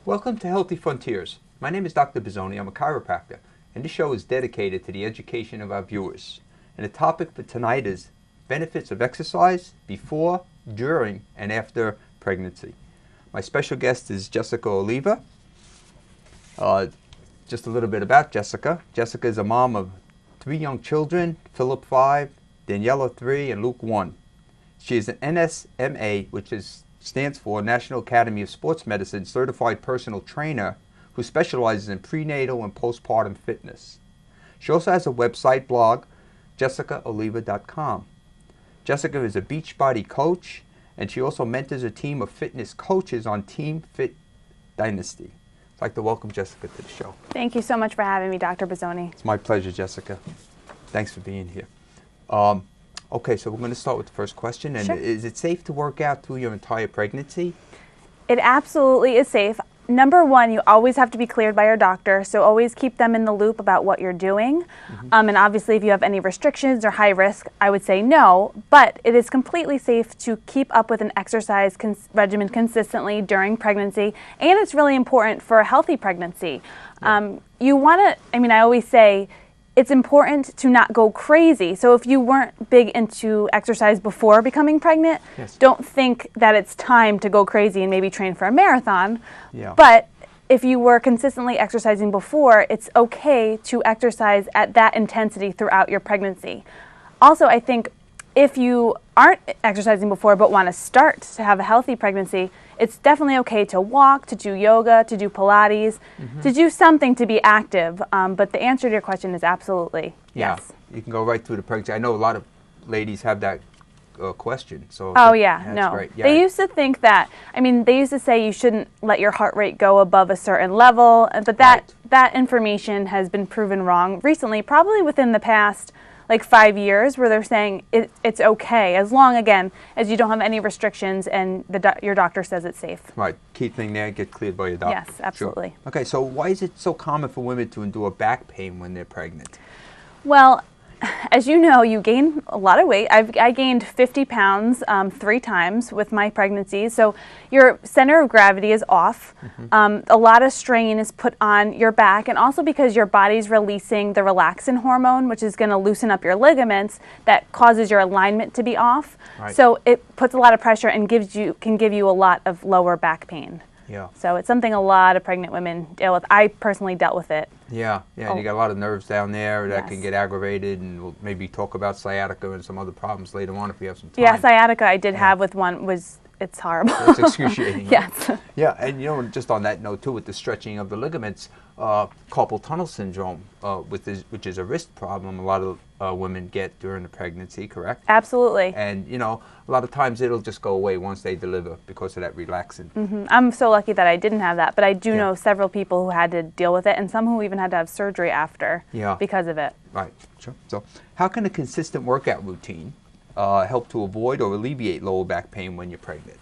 Welcome to Healthy Frontiers. My name is Dr. Bizzoni. I'm a chiropractor, and this show is dedicated to the education of our viewers. And the topic for tonight is benefits of exercise before, during, and after pregnancy. My special guest is Jessica Oliva. Just a little bit about Jessica. Jessica is a mom of 3 young children, Philip 5, Daniela 3, and Luke 1. She is an NSMA, which stands for National Academy of Sports Medicine Certified Personal Trainer who specializes in prenatal and postpartum fitness. She also has a website blog, jessicaoliva.com. Jessica is a Beachbody coach, and she also mentors a team of fitness coaches on Team Fit Dynasty. I'd like to welcome Jessica to the show. Thank you so much for having me, Dr. Bizzoni. It's my pleasure, Jessica. Thanks for being here. Okay, so we're going to start with the first question. And Sure. Is it safe to work out through your entire pregnancy? It absolutely is safe. Number one, you always have to be cleared by your doctor, so always keep them in the loop about what you're doing. And obviously, if you have any restrictions or high risk, I would say no, but it is completely safe to keep up with an exercise regimen consistently during pregnancy, and it's really important for a healthy pregnancy. You want to, I always say, it's important to not go crazy. So if you weren't big into exercise before becoming pregnant, Yes. don't think that it's time to go crazy and maybe train for a marathon. Yeah. But if you were consistently exercising before, it's okay to exercise at that intensity throughout your pregnancy. Also, I think if you aren't exercising before but want to start to have a healthy pregnancy, it's definitely okay to walk, to do yoga, to do Pilates, to do something to be active. But the answer to your question is absolutely yes. You can go right through the pregnancy. I know a lot of ladies have that question. So Oh yeah, that's no. great. Yeah. They used to think that, they used to say you shouldn't let your heart rate go above a certain level, but that information has been proven wrong recently, probably within the past 5 years, where they're saying it's okay as long, again, as you don't have any restrictions and your doctor says it's safe. Right. Key thing there, get cleared by your doctor. Yes, absolutely. Sure. Okay, so why is it so common for women to endure back pain when they're pregnant? Well, as you know, you gain a lot of weight. I gained 50 pounds 3 times with my pregnancy. So your center of gravity is off. A lot of strain is put on your back, and also because your body's releasing the relaxin hormone, which is going to loosen up your ligaments, that causes your alignment to be off. Right. So it puts a lot of pressure and can give you a lot of lower back pain. Yeah. So it's something a lot of pregnant women deal with. I personally dealt with it. Yeah, and you got a lot of nerves down there that Yes. can get aggravated, and we'll maybe talk about sciatica and some other problems later on if we have some time. Yeah, sciatica I did have with one it's horrible. It's excruciating. Yes. Yeah, and just on that note too, with the stretching of the ligaments, carpal tunnel syndrome, which is a wrist problem a lot of women get during the pregnancy, correct? Absolutely. And a lot of times it'll just go away once they deliver because of that relaxin. I'm so lucky that I didn't have that, but I do know several people who had to deal with it, and some who even had to have surgery after because of it. Right, sure. So how can a consistent workout routine help to avoid or alleviate lower back pain when you're pregnant?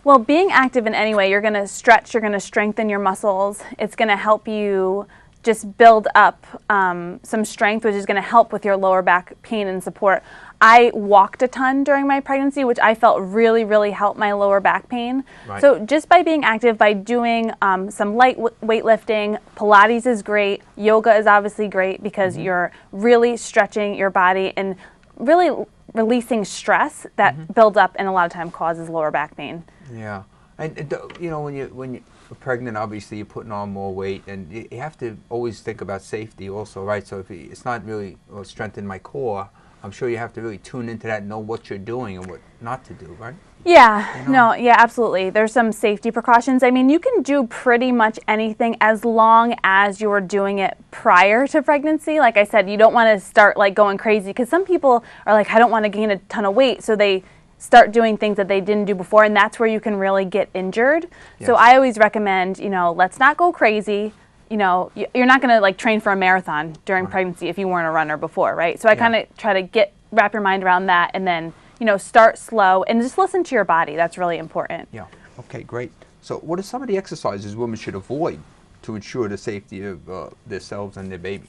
Well, being active in any way, you're going to stretch, you're going to strengthen your muscles. It's going to help you just build up some strength, which is going to help with your lower back pain and support. I walked a ton during my pregnancy, which I felt really, really helped my lower back pain. Right. So just by being active, by doing some light weightlifting, Pilates is great, yoga is obviously great because you're really stretching your body and really releasing stress that builds up and a lot of time causes lower back pain. Yeah, and when you're pregnant, obviously you're putting on more weight, and you have to always think about safety also, right? So if it's not really strengthen my core, I'm sure you have to really tune into that and know what you're doing and what not to do, right? Yeah, yeah, absolutely. There's some safety precautions. You can do pretty much anything as long as you're doing it prior to pregnancy. Like I said, you don't want to start going crazy, because some people are like, I don't want to gain a ton of weight, so they start doing things that they didn't do before, and that's where you can really get injured. Yes. So I always recommend, let's not go crazy. You're not going to train for a marathon during pregnancy if you weren't a runner before, right? So I kind of try to wrap your mind around that, and then start slow and just listen to your body. That's really important. Yeah. Okay, great. So what are some of the exercises women should avoid to ensure the safety of themselves and their baby?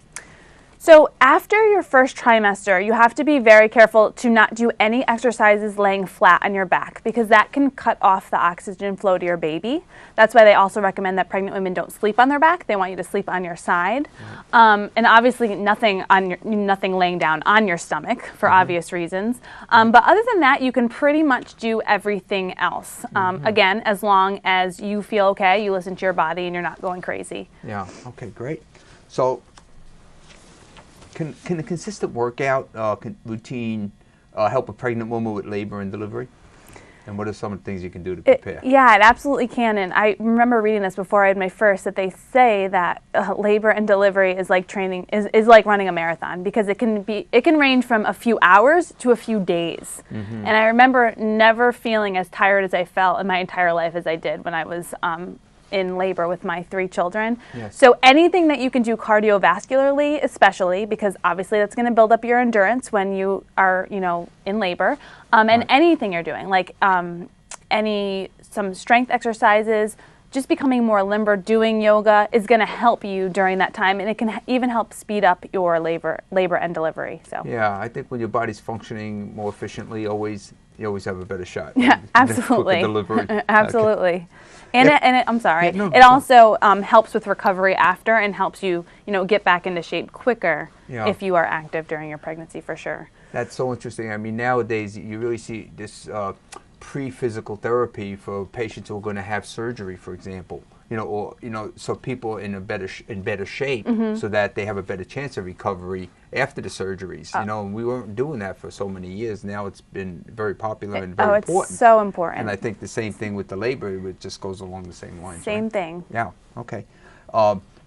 So after your first trimester, you have to be very careful to not do any exercises laying flat on your back, because that can cut off the oxygen flow to your baby. That's why they also recommend that pregnant women don't sleep on their back. They want you to sleep on your side. And obviously nothing laying down on your stomach for obvious reasons. But other than that, you can pretty much do everything else. Again, as long as you feel okay, you listen to your body, and you're not going crazy. Yeah, okay, great. So can a consistent workout routine help a pregnant woman with labor and delivery? And what are some of the things you can do to prepare? Yeah, it absolutely can. And I remember reading this before I had my first, that they say that labor and delivery is like training, is like running a marathon, because it can range from a few hours to a few days. And I remember never feeling as tired as I felt in my entire life as I did when I was in labor with my 3 children. Yes. So anything that you can do cardiovascularly, especially, because obviously that's going to build up your endurance when you are, in labor, and anything you're doing, like some strength exercises, just becoming more limber, doing yoga is going to help you during that time, and it can even help speed up your labor and delivery. So yeah, I think when your body's functioning more efficiently, you always have a better shot. Yeah, absolutely. Delivery. Absolutely. Okay. And it also helps with recovery after, and helps you, get back into shape quicker if you are active during your pregnancy, for sure. That's so interesting. I mean, nowadays you really see this pre-physical therapy for patients who are going to have surgery, for example. So people in better shape, so that they have a better chance of recovery after the surgeries. And we weren't doing that for so many years. Now it's been very popular and very important. It's so important. And I think the same thing with the labor, it just goes along the same lines. Same thing. Yeah. Okay.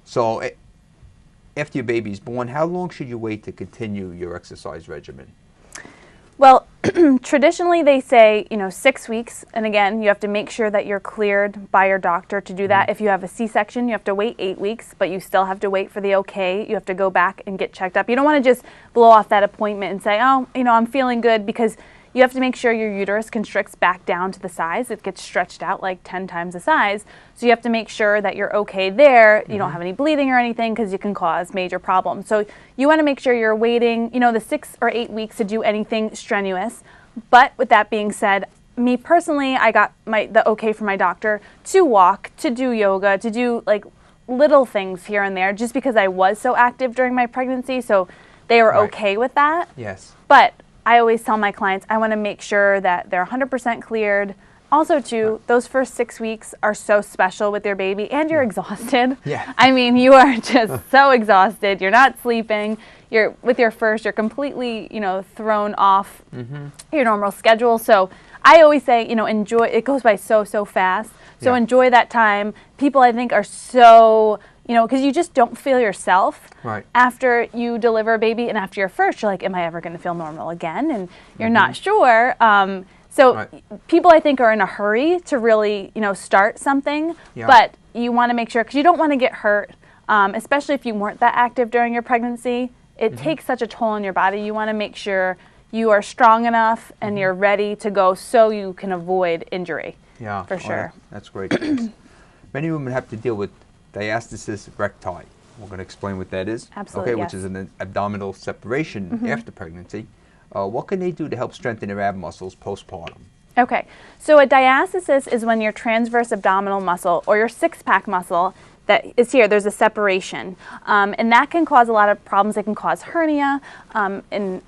So after your baby's born, how long should you wait to continue your exercise regimen? Well, traditionally they say, 6 weeks. And again, you have to make sure that you're cleared by your doctor to do that. If you have a C-section, you have to wait 8 weeks, but you still have to wait for the okay. You have to go back and get checked up. You don't want to just blow off that appointment and say, oh, I'm feeling good, because you have to make sure your uterus constricts back down to the size. It gets stretched out like 10 times the size. So you have to make sure that you're okay there. You don't have any bleeding or anything, because you can cause major problems. So you want to make sure you're waiting, the 6 or 8 weeks to do anything strenuous. But with that being said, me personally, I got the okay from my doctor to walk, to do yoga, to do like little things here and there, just because I was so active during my pregnancy. So they were okay with that. Yes. But I always tell my clients, I want to make sure that they're 100% cleared. Also, too, those first 6 weeks are so special with your baby, and you're exhausted. Yeah. I mean, you are just so exhausted. You're not sleeping. You're completely, thrown off your normal schedule. So I always say, enjoy. It goes by so fast. So enjoy that time. People, I think, are so, because you just don't feel yourself after you deliver a baby, and after your first, you're like, am I ever going to feel normal again? And you're not sure. So people, I think, are in a hurry to really, start something, but you want to make sure, because you don't want to get hurt, especially if you weren't that active during your pregnancy. It takes such a toll on your body. You want to make sure you are strong enough and you're ready to go, so you can avoid injury. Yeah, for sure. That's great. Many women have to deal with diastasis recti. We're going to explain what that is. Absolutely. Okay, which is an abdominal separation after pregnancy. What can they do to help strengthen their ab muscles postpartum? Okay, so a diastasis is when your transverse abdominal muscle, or your six-pack muscle that is here, there's a separation. And that can cause a lot of problems. It can cause hernia,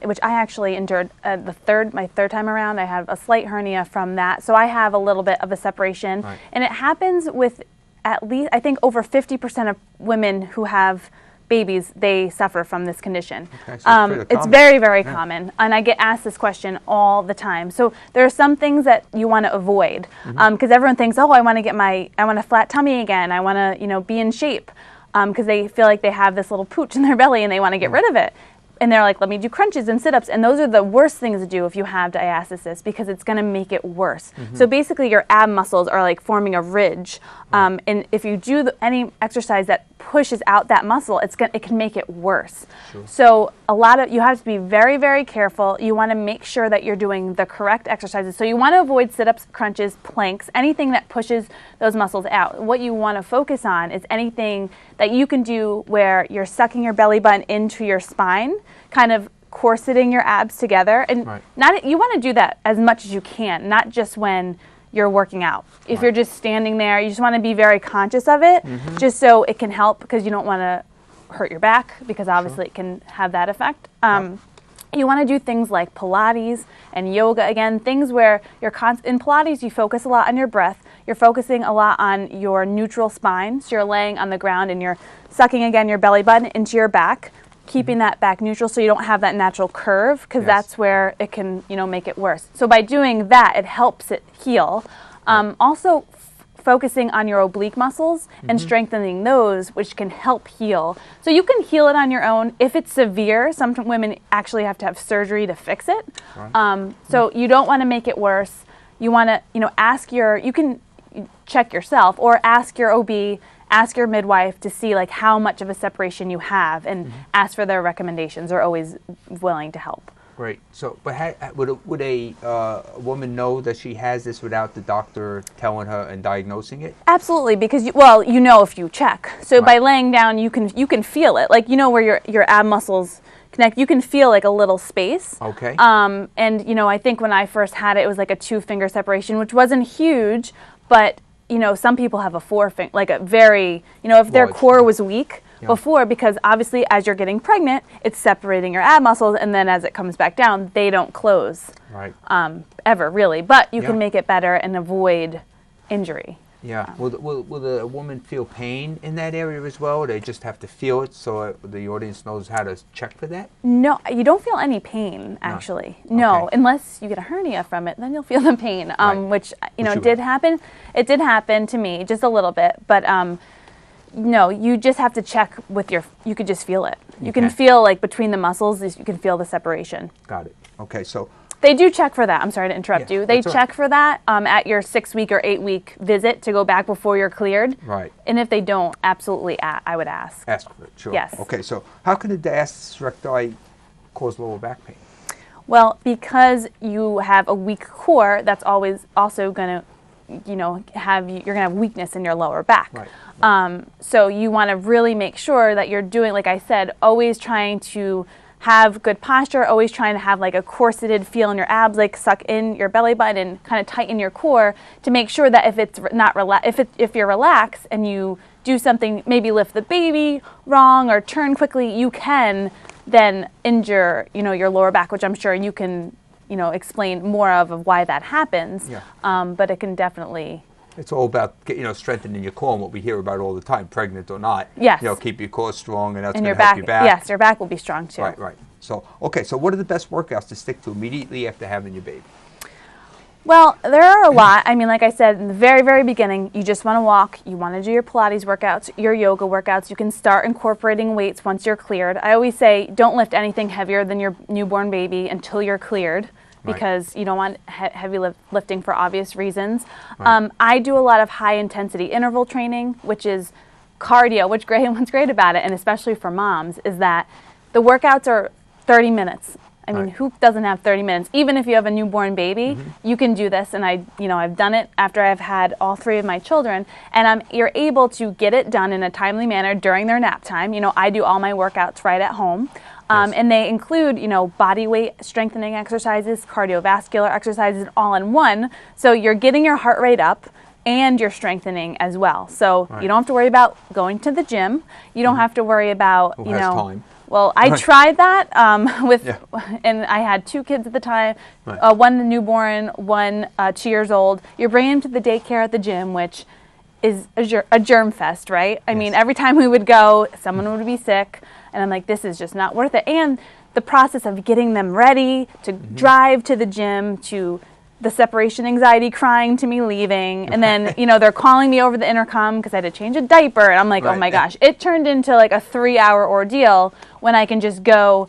which I actually endured my third time around. I had a slight hernia from that. So I have a little bit of a separation. And it happens with at least, I think, over 50% of women who have babies, they suffer from this condition. Okay, so it's very, very common, and I get asked this question all the time. So there are some things that you want to avoid, because everyone thinks, oh, I want a flat tummy again. I want to, be in shape, because they feel like they have this little pooch in their belly and they want to get rid of it. And they're like, let me do crunches and sit-ups. And those are the worst things to do if you have diastasis, because it's going to make it worse. So basically your ab muscles are like forming a ridge. And if you do any exercise that pushes out that muscle, it can make it worse. Sure. So you have to be very, very careful. You want to make sure that you're doing the correct exercises. So you want to avoid sit-ups, crunches, planks, anything that pushes those muscles out. What you want to focus on is anything that you can do where you're sucking your belly button into your spine, kind of corseting your abs together. And you want to do that as much as you can, not just when you're working out. If you're just standing there, you just want to be very conscious of it, just so it can help, because you don't want to hurt your back, because obviously it can have that effect. You want to do things like Pilates and yoga, again, things where in Pilates you focus a lot on your breath, you're focusing a lot on your neutral spine, so you're laying on the ground and you're sucking again your belly button into your back, keeping that back neutral so you don't have that natural curve, because that's where it can, make it worse. So by doing that, it helps it heal. Also, focusing on your oblique muscles and strengthening those, which can help heal. So you can heal it on your own. If it's severe, some women actually have to have surgery to fix it. So you don't want to make it worse. You want to, you can check yourself or ask your OB, ask your midwife to see like how much of a separation you have, and ask for their recommendations. They're always willing to help. Great. So, but would a woman know that she has this without the doctor telling her and diagnosing it? Absolutely, because if you check. So by laying down, you can feel it, like where your ab muscles connect. You can feel like a little space. Okay. And I think when I first had it, it was like a 2-finger separation, which wasn't huge, but some people have a 4-finger, like a very, if their core was weak before, because obviously as you're getting pregnant, it's separating your ab muscles, and then as it comes back down, they don't close. Right. Ever, really. But you can make it better and avoid injury. Yeah. Will the woman feel pain in that area as well? Or they just have to feel it so the audience knows how to check for that? No, you don't feel any pain, actually. No, unless you get a hernia from it, then you'll feel the pain, which did happen. It did happen to me, just a little bit. But no, you just have to check you could just feel it. You can feel, like, between the muscles, you can feel the separation. Got it. Okay, so... They do check for that. I'm sorry to interrupt you. They check for that at your 6-week or 8-week visit to go back before you're cleared. Right. And if they don't, absolutely, I would ask. Ask for it, sure. Yes. Okay, so how can the diastasis recti cause lower back pain? Well, because you have a weak core, that's always also going to, you're going to have weakness in your lower back. Right. So you want to really make sure that you're doing, like I said, always trying to have good posture, always trying to have like a corseted feel in your abs, like suck in your belly button and kind of tighten your core to make sure that if it's not if you're relaxed and you do something, maybe lift the baby wrong or turn quickly, you can then injure, your lower back, which I'm sure you can, explain more of why that happens. Yeah. But it can definitely. It's all about strengthening your core, and what we hear about all the time, pregnant or not. Yes. Keep your core strong, and that's going to help your back. Yes, your back will be strong too. Right. So, so what are the best workouts to stick to immediately after having your baby? Well, there are a lot. I mean, like I said, in the very, very beginning, you just want to walk. You want to do your Pilates workouts, your yoga workouts. You can start incorporating weights once you're cleared. I always say don't lift anything heavier than your newborn baby until you're cleared, because you don't want heavy lifting for obvious reasons. Right. I do a lot of high-intensity interval training, which is cardio, what's great about it, and especially for moms, is that the workouts are 30 minutes. I mean, who doesn't have 30 minutes? Even if you have a newborn baby, you can do this, and I've done it after I've had all 3 of my children, and you're able to get it done in a timely manner during their nap time. I do all my workouts right at home. And they include, body weight strengthening exercises, cardiovascular exercises, all in one. So you're getting your heart rate up and you're strengthening as well. So you don't have to worry about going to the gym. You don't have to worry about, Who has time? Well, I tried that and I had 2 kids at the time, one newborn, one 2 years old. You're bringing them to the daycare at the gym, which is a germ fest, right? I mean, every time we would go, someone would be sick. And I'm like, this is just not worth it. And the process of getting them ready to drive to the gym, to the separation anxiety crying to me leaving. And then, they're calling me over the intercom because I had to change a diaper. And I'm like, oh my gosh. It turned into like a 3-hour ordeal when I can just go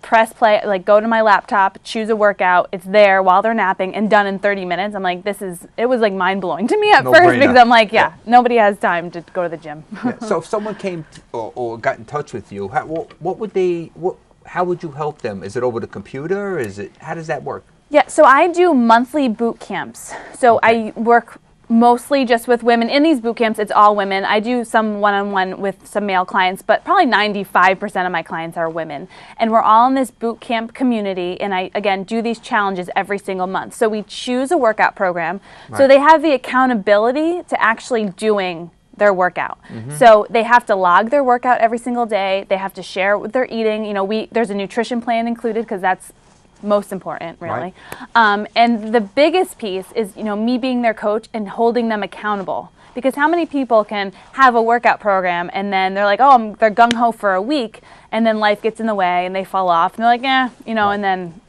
press play, like go to my laptop, choose a workout, it's there while they're napping and done in 30 minutes. I'm like, it was like mind blowing to me at first because I'm like, nobody has time to go to the gym. So if someone came or got in touch with you, how would you help them? Is it over the computer? How does that work? Yeah, so I do monthly boot camps. So I work mostly just with women. In these boot camps, it's all women. I do some one-on-one with some male clients, but probably 95% of my clients are women. And we're all in this boot camp community, and I, again, do these challenges every single month. So we choose a workout program, so they have the accountability to actually doing their workout. So they have to log their workout every single day. They have to share what they're eating. You know, there's a nutrition plan included because that's most important, really. And the biggest piece is, you know, me being their coach and holding them accountable. Because how many people can have a workout program and then they're like, oh, they're gung-ho for a week, and then life gets in the way and they fall off and they're like, you know, and then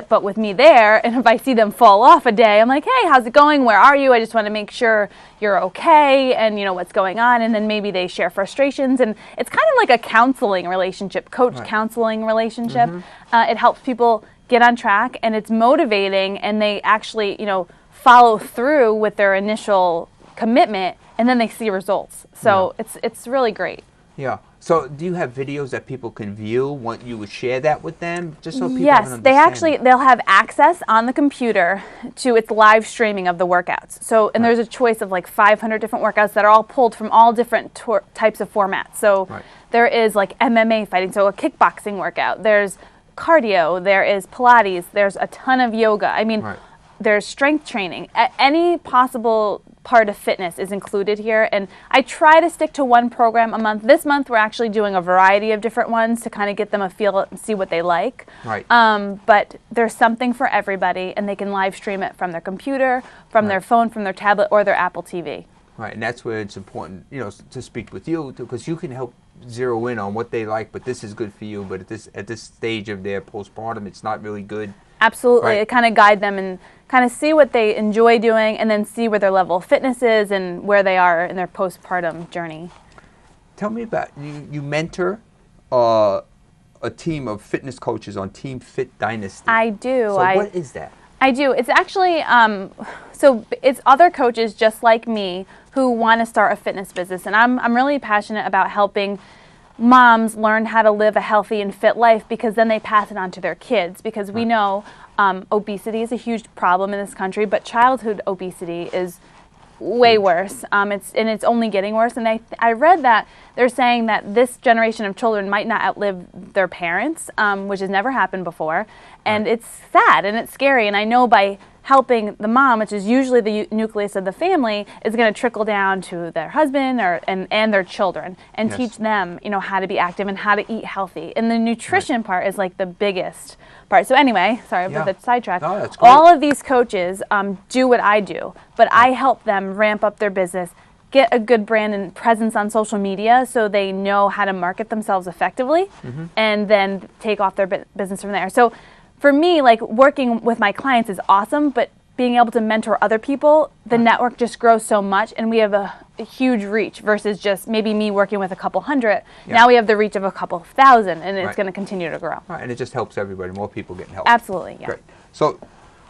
but with me there, and if I see them fall off a day, I'm like, hey, how's it going? Where are you? I just want to make sure you're okay and you know what's going on. And then maybe they share frustrations. And it's kind of like a counseling relationship, counseling relationship. It helps people get on track, and it's motivating, and they actually, you know, follow through with their initial commitment, and then they see results. So it's really great. Yeah. So do you have videos that people can view? Want you would share that with them, just so people can understand? They'll have access on the computer to its live streaming of the workouts. So, and there's a choice of like 500 different workouts that are all pulled from all different types of formats. So there is like MMA fighting, so a kickboxing workout. There's cardio. There is Pilates. There's a ton of yoga. I mean, there's strength training. Any possible part of fitness is included here, and I try to stick to one program a month. This month we're actually doing a variety of different ones to kind of get them a feel and see what they like. But there's something for everybody, and they can live stream it from their computer, from their phone, from their tablet, or their Apple TV. And that's where it's important, you know, to speak with you, because you can help zero in on what they like, but this is good for you, but at this stage of their postpartum, it's not really good. Absolutely. It kind of guide them and kind of see what they enjoy doing, and then see where their level of fitness is and where they are in their postpartum journey. Tell me about, you mentor a team of fitness coaches on Team Fit Dynasty. I do. So what is that? I do. It's actually, so it's other coaches just like me who want to start a fitness business. And I'm really passionate about helping moms learn how to live a healthy and fit life, because then they pass it on to their kids. Because we know obesity is a huge problem in this country, but childhood obesity is way worse. It's only getting worse. And I read that they're saying that this generation of children might not outlive their parents, which has never happened before. And it's sad and it's scary. And I know by helping the mom, which is usually the nucleus of the family, is going to trickle down to their husband and their children, and teach them, you know, how to be active and how to eat healthy. And the nutrition part is like the biggest part. So anyway, sorry for the sidetrack. No, that's great. All of these coaches do what I do, but I help them ramp up their business, get a good brand and presence on social media so they know how to market themselves effectively, and then take off their business from there. So for me, like, working with my clients is awesome, but being able to mentor other people, the network just grows so much, and we have a huge reach versus just maybe me working with a couple hundred. Now we have the reach of a couple thousand, and it's going to continue to grow. And it just helps everybody, more people getting help. Absolutely, yeah. Great. So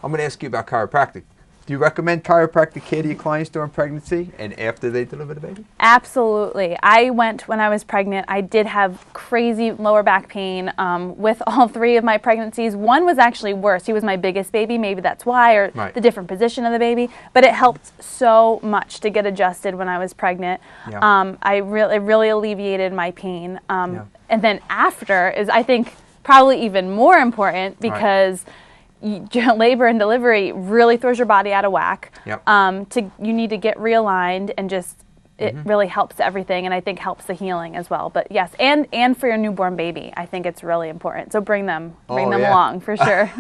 I'm going to ask you about chiropractic. Do you recommend chiropractic care to your clients during pregnancy and after they deliver the baby? Absolutely. I went when I was pregnant. I did have crazy lower back pain with all 3 of my pregnancies. One was actually worse. He was my biggest baby. Maybe that's why, or the different position of the baby. But it helped so much to get adjusted when I was pregnant. It really alleviated my pain. And then after is, I think, probably even more important, because labor and delivery really throws your body out of whack. You need to get realigned, and just it really helps everything, and I think helps the healing as well. But yes, and for your newborn baby, I think it's really important. So bring them along for sure.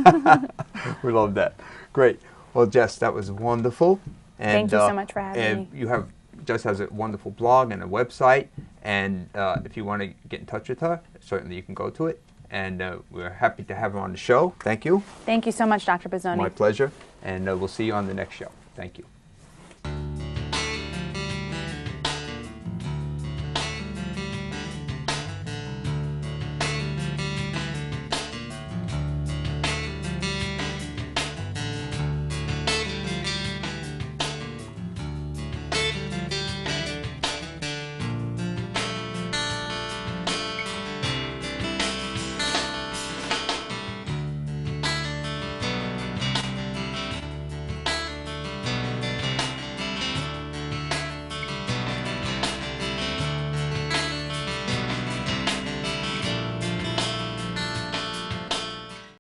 We love that. Great. Well, Jess, that was wonderful. And thank you so much for having me. Jess has a wonderful blog and a website, and if you want to get in touch with her, certainly you can go to it. And we're happy to have her on the show. Thank you. Thank you so much, Dr. Bizzoni. My pleasure. And we'll see you on the next show. Thank you.